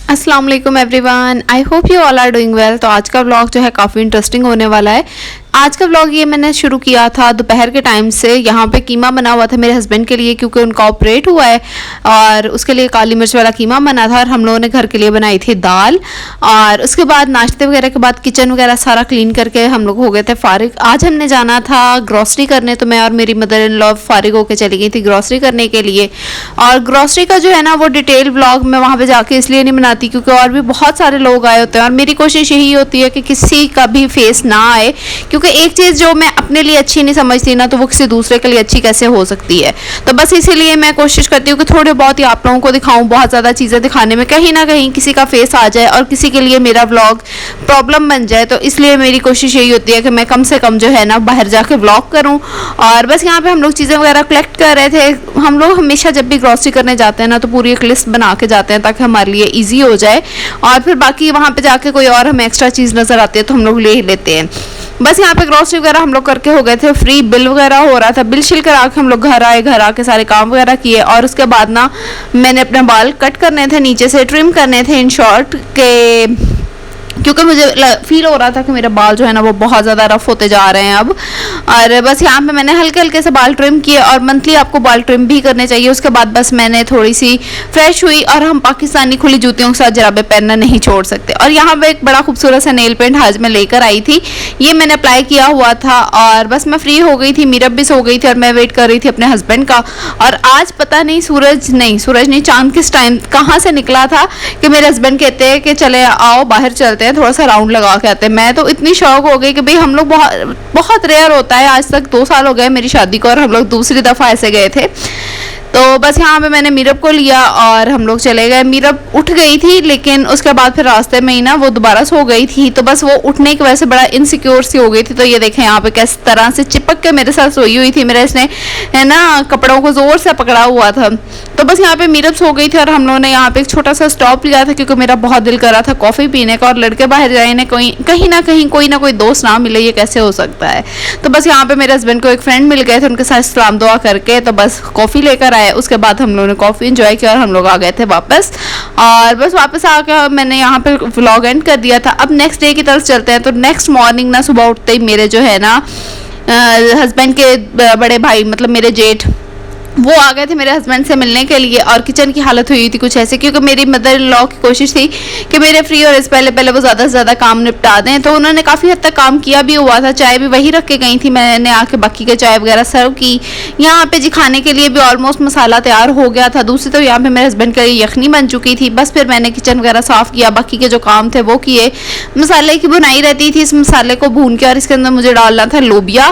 अस्सलाम वालेकुम everyone, I hope you all are doing well. तो आज का व्लॉग जो है काफ़ी इंटरेस्टिंग होने वाला है। आज का व्लॉग ये मैंने शुरू किया था दोपहर के टाइम से। यहाँ पे कीमा बना हुआ था मेरे हस्बैंड के लिए, क्योंकि उनका ऑपरेट हुआ है और उसके लिए काली मिर्च वाला कीमा बना था। और हम लोगों ने घर के लिए बनाई थी दाल। और उसके बाद नाश्ते वगैरह के बाद किचन वगैरह सारा क्लीन करके हम लोग हो गए थे फारिग। आज हमने जाना था ग्रॉसरी करने, तो मैं और मेरी मदर इन लॉ फारिग होकर चली गई थी ग्रॉसरी करने के लिए। और ग्रॉसरी का जो है ना वो डिटेल व्लॉग मैं वहाँ पर जाके इसलिए नहीं बनाती क्योंकि और भी बहुत सारे लोग आए होते हैं और मेरी कोशिश यही होती है कि किसी का भी फेस ना आए, क्योंकि एक चीज़ जो मैं अपने लिए अच्छी नहीं समझती ना, तो वो किसी दूसरे के लिए अच्छी कैसे हो सकती है। तो बस इसीलिए मैं कोशिश करती हूँ कि थोड़े बहुत ही आप लोगों को दिखाऊं। बहुत ज़्यादा चीज़ें दिखाने में कहीं ना कहीं किसी का फेस आ जाए और किसी के लिए मेरा व्लॉग प्रॉब्लम बन जाए, तो इसलिए मेरी कोशिश यही होती है कि मैं कम से कम जो है ना बाहर जाके व्लॉग करूँ। और बस यहाँ पे हम लोग चीज़ें वगैरह कलेक्ट कर रहे थे। हम लोग हमेशा जब भी ग्रॉसरी करने जाते हैं ना तो पूरी एक लिस्ट बना के जाते हैं ताकि हमारे लिए ईजी हो जाए, और फिर बाकी वहाँ पे जाके कोई और हमें एक्स्ट्रा चीज़ नज़र आती है तो हम लोग ले ही लेते हैं। बस यहाँ पे ग्रॉसरी वगैरह हम लोग करके हो गए थे फ्री। बिल वगैरह हो रहा था, बिल शिल करा के हम लोग घर आए। घर आके सारे काम वगैरह किए और उसके बाद ना मैंने अपने बाल कट करने थे, नीचे से ट्रिम करने थे इन शॉर्ट के, क्योंकि मुझे फील हो रहा था कि मेरे बाल जो है ना वो बहुत ज़्यादा रफ होते जा रहे हैं अब। और बस यहाँ पे मैंने हल्के हल्के से बाल ट्रिम किए, और मंथली आपको बाल ट्रिम भी करने चाहिए। उसके बाद बस मैंने थोड़ी सी फ्रेश हुई, और हम पाकिस्तानी खुली जूतियों के साथ जराबे पहनना नहीं छोड़ सकते। और यहाँ पे एक बड़ा खूबसूरत सा नेल पेंट आज मैं लेकर आई थी, ये मैंने अप्लाई किया हुआ था। और बस मैं फ्री हो गई थी, मीरब भी सो गई थी और मैं वेट कर रही थी अपने हस्बैंड का। और आज पता नहीं सूरज नहीं चांद किस टाइम कहाँ से निकला था कि मेरे हस्बैंड कहते हैं कि चले आओ बाहर चलते हैं, थोड़ा सा राउंड लगा के आते हैं। मैं तो इतनी शौक हो गई कि भाई हम लोग बहुत रेयर होता है। आज तक 2 साल हो गए मेरी शादी को और हम लोग दूसरी दफ़ा ऐसे गए थे। तो बस यहाँ पे मैंने मीरब को लिया और हम लोग चले गए। मीरब उठ गई थी, लेकिन उसके बाद फिर रास्ते में ही ना वो दोबारा सो गई थी, तो बस वो उठने की वजह से बड़ा इनसिक्योर सी हो गई थी। तो ये देखें यहाँ पे किस तरह से चिपक के मेरे साथ सोई हुई थी। मेरे इसने है ना कपड़ों को जोर से पकड़ा हुआ था। तो बस यहाँ पे मीरब सो गई थी और हम लोगों ने यहाँ पे एक छोटा सा स्टॉप लिया था, क्योंकि मेरा बहुत दिल कर रहा था कॉफ़ी पीने का। और लड़के बाहर जाए ना कहीं ना कहीं कोई ना कोई दोस्त ना मिले, ये कैसे हो सकता है। तो बस यहाँ पे मेरे हस्बैंड को एक फ्रेंड मिल गए थे, उनके साथ सलाम दुआ करके तो बस कॉफ़ी लेकर आए। उसके बाद हम लोगों ने कॉफ़ी इंजॉय किया और हम लोग आ गए थे वापस। और बस वापस आकर मैंने यहाँ पे व्लॉग एंड कर दिया था। अब नेक्स्ट डे की तरफ चलते हैं। तो नेक्स्ट मॉर्निंग ना सुबह उठते ही मेरे जो है ना हस्बैंड के बड़े भाई मतलब मेरे जेठ वो आ गए थे मेरे हस्बैंड से मिलने के लिए। और किचन की हालत हुई थी कुछ ऐसे, क्योंकि मेरी मदर इन लॉ की कोशिश थी कि मेरे फ्री और इस पहले वो ज़्यादा से ज़्यादा काम निपटा दें। तो उन्होंने काफ़ी हद तक काम किया भी हुआ था। चाय भी वही रख के गई थी, मैंने आके बाकी के चाय वगैरह सर्व की। यहाँ पे जी खाने के लिए भी ऑलमोस्ट मसाला तैयार हो गया था। दूसरी तो यहाँ पे मेरे हस्बैंड के लिए यखनी बन चुकी थी। बस फिर मैंने किचन वगैरह साफ़ किया, बाकी के जो काम थे वो किए। मसाले की बुनाई रहती थी, इस मसाले को भून के और इसके अंदर मुझे डालना था लोबिया।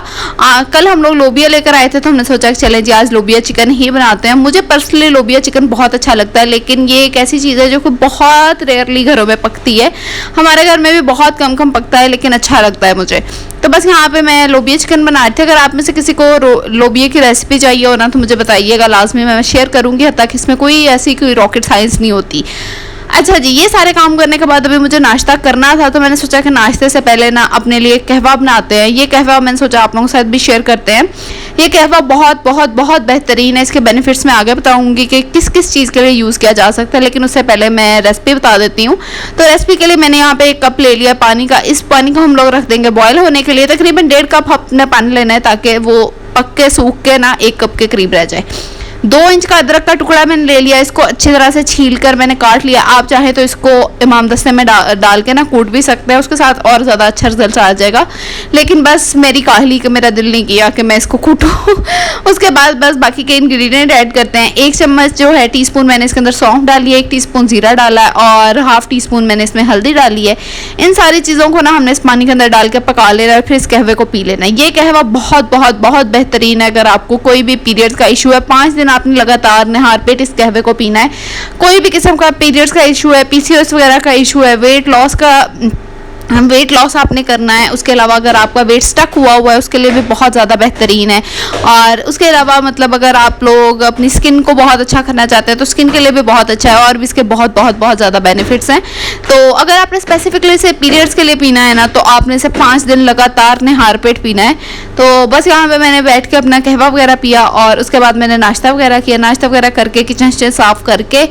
कल हम लोग लोबिया लेकर आए थे, तो हमने सोचा कि चलें जी आज लोबिया चिकन ही बनाते हैं। मुझे पर्सनली लोबिया चिकन बहुत अच्छा लगता है, लेकिन ये एक ऐसी चीज़ है जो कि बहुत रेयरली घरों में पकती है। हमारे घर में भी बहुत कम पकता है, लेकिन अच्छा लगता है मुझे। तो बस यहाँ पे मैं लोबिया चिकन बना रही थी। अगर आप में से किसी को लोबिया की रेसिपी चाहिए हो ना तो मुझे बताइएगा लाजमी, मैं शेयर करूँगी। हद तक इसमें कोई ऐसी कोई रॉकेट साइंस नहीं होती। अच्छा जी, ये सारे काम करने के बाद अभी मुझे नाश्ता करना था, तो मैंने सोचा कि नाश्ते से पहले ना अपने लिए कहवा बनाते हैं। ये कहवा मैंने सोचा आप लोगों के साथ भी शेयर करते हैं। ये कहवा बहुत बेहतरीन है। इसके बेनिफिट्स मैं आगे बताऊंगी कि किस किस चीज़ के लिए यूज़ किया जा सकता है, लेकिन उससे पहले मैं रेसिपी बता देती हूँ। तो रेसिपी के लिए मैंने यहाँ पे 1 कप ले लिया पानी का। इस पानी को हम लोग रख देंगे बॉयल होने के लिए। तकरीबन 1.5 कप अपने पानी लेना है ताकि वो पक के सूख के ना 1 कप के करीब रह जाए। 2 इंच का अदरक का टुकड़ा मैंने ले लिया, इसको अच्छी तरह से छील कर मैंने काट लिया। आप चाहे तो इसको इमाम दस्ते में डाल के ना कूट भी सकते हैं, उसके साथ और ज़्यादा अच्छा रिजल्ट आ जाएगा। लेकिन बस मेरी काहली का मेरा दिल नहीं किया कि मैं इसको कूटूँ। उसके बाद बस बाकी के इंग्रेडिएंट ऐड करते हैं। 1 चम्मच जो है टीस्पून मैंने इसके अंदर सौंफ डाली है, 1 टीस्पून जीरा डाला है और ½ टीस्पून मैंने इसमें हल्दी डाली है। इन सारी चीज़ों को ना हमने इस पानी के अंदर डाल के पका लेना है, फिर इस कहवे को पी लेना है। ये कहवा बहुत बेहतरीन है। अगर आपको कोई भी पीरियड्स का इशू है, 5 दिन आपने लगातार निहार पेट इस कहवे को पीना है। कोई भी किस्म का पीरियड्स का इशू है, पीसीओएस वगैरह का इशू है, वेट लॉस का वेट लॉस आपने करना है, उसके अलावा अगर आपका वेट स्टक हुआ है उसके लिए भी बहुत ज़्यादा बेहतरीन है। और उसके अलावा मतलब अगर आप लोग अपनी स्किन को बहुत अच्छा करना चाहते हैं तो स्किन के लिए भी बहुत अच्छा है, और भी इसके बहुत बहुत बहुत ज़्यादा बेनिफिट्स हैं। तो अगर आपने स्पेसिफिकली इसे पीरियड्स के लिए पीना है ना, तो आपने इसे 5 दिन लगातार निहार पेट पीना है। तो बस यहाँ पे मैंने बैठ के अपना कहवा वगैरह पिया, और उसके बाद मैंने नाश्ता वगैरह किया। नाश्ता वगैरह करके किचन से साफ़ करके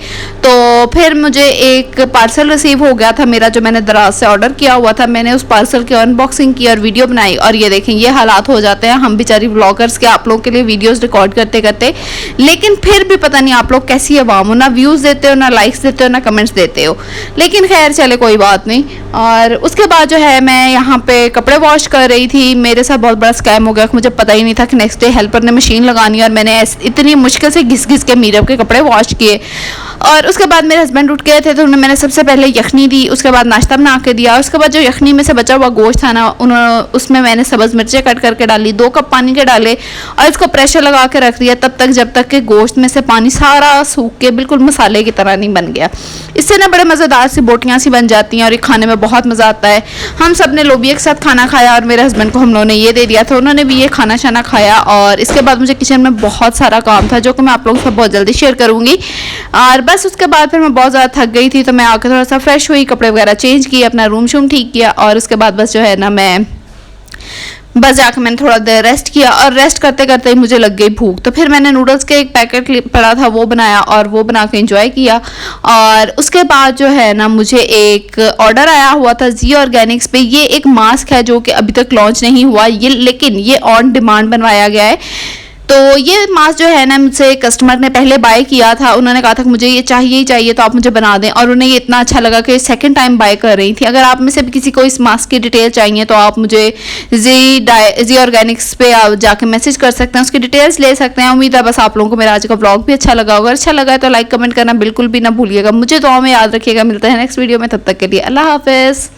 तो फिर मुझे एक पार्सल रिसीव हो गया था मेरा, जो मैंने दराज से ऑर्डर किया हुआ था। मैंने उस पार्सल की अनबॉक्सिंग की और वीडियो बनाई, और ये देखें ये हालात हो जाते हैं हम बेचारी व्लॉगर्स के, आप लोगों के लिए वीडियोस रिकॉर्ड करते करते। लेकिन फिर भी पता नहीं आप लोग कैसी आवाम हो, ना व्यूज़ देते हो, ना लाइक्स देते हो, ना कमेंट्स देते हो। लेकिन खैर चले कोई बात नहीं। और उसके बाद जो है मैं यहाँ पे कपड़े वॉश कर रही थी। मेरे साथ बहुत बड़ा स्कैम हो गया, मुझे पता ही नहीं था कि नेक्स्ट डे हेल्पर ने मशीन लगानी, और मैंने इतनी मुश्किल से घिस घिस के मीरव के कपड़े वॉश किए। और उसके बाद मेरे हस्बैंड उठ गए थे, तो उन्होंने मैंने सबसे पहले यखनी दी, उसके बाद नाश्ता बना के दिया। उसके बाद जो यखनी में से बचा हुआ गोश्त था ना, उसमें मैंने सब्ज़ मिर्चें कट करके डाली, 2 कप पानी के डाले, और इसको प्रेशर लगा के रख दिया तब तक जब तक कि गोश्त में से पानी सारा सूख के बिल्कुल मसाले की तरह नहीं बन गया। इससे ना बड़े मज़ेदार सी बोटियाँ सी बन जाती हैं, और ये खाने में बहुत मज़ा आता है। हम सब ने लोबिया के साथ खाना खाया, और मेरे हस्बैंड को हम लोगों ने ये दे दिया था, उन्होंने भी ये खाना शाना खाया। और इसके बाद मुझे किचन में बहुत सारा काम था, जो कि मैं आप लोगों से बहुत जल्दी शेयर करूँगी। और बस उसके बाद फिर मैं बहुत ज़्यादा थक गई थी, तो मैं आकर थोड़ा सा फ्रेश हुई, कपड़े वगैरह चेंज किए, अपना रूम शूम ठीक किया, और उसके बाद बस जो है ना मैं बस जाकर मैंने थोड़ा देर रेस्ट किया, और रेस्ट करते करते ही मुझे लग गई भूख। तो फिर मैंने नूडल्स के एक पैकेट पड़ा था वो बनाया, और वो बना के इंजॉय किया। और उसके बाद जो है ना मुझे एक ऑर्डर आया हुआ था जी ऑर्गेनिक्स पे। ये एक मास्क है जो कि अभी तक लॉन्च नहीं हुआ ये, लेकिन ये ऑन डिमांड बनवाया गया है। तो ये मास्क जो है ना मुझसे कस्टमर ने पहले बाय किया था, उन्होंने कहा था कि मुझे ये चाहिए ही चाहिए, तो आप मुझे बना दें, और उन्हें ये इतना अच्छा लगा कि सेकंड टाइम बाय कर रही थी। अगर आप में से भी किसी को इस मास्क की डिटेल चाहिए तो आप मुझे जी ऑर्गेनिक्स पे आप जाके मैसेज कर सकते हैं, उसकी डिटेल्स ले सकते हैं। उम्मीद है बस आप लोगों को मेरा आज का ब्लॉग भी अच्छा लगा होगा। अच्छा लगा है तो लाइक कमेंट करना बिल्कुल भी ना भूलिएगा। मुझे दुआ में याद रखिएगा। मिलते हैं नेक्स्ट वीडियो में, तब तक के लिए अल्लाह हाफिज़।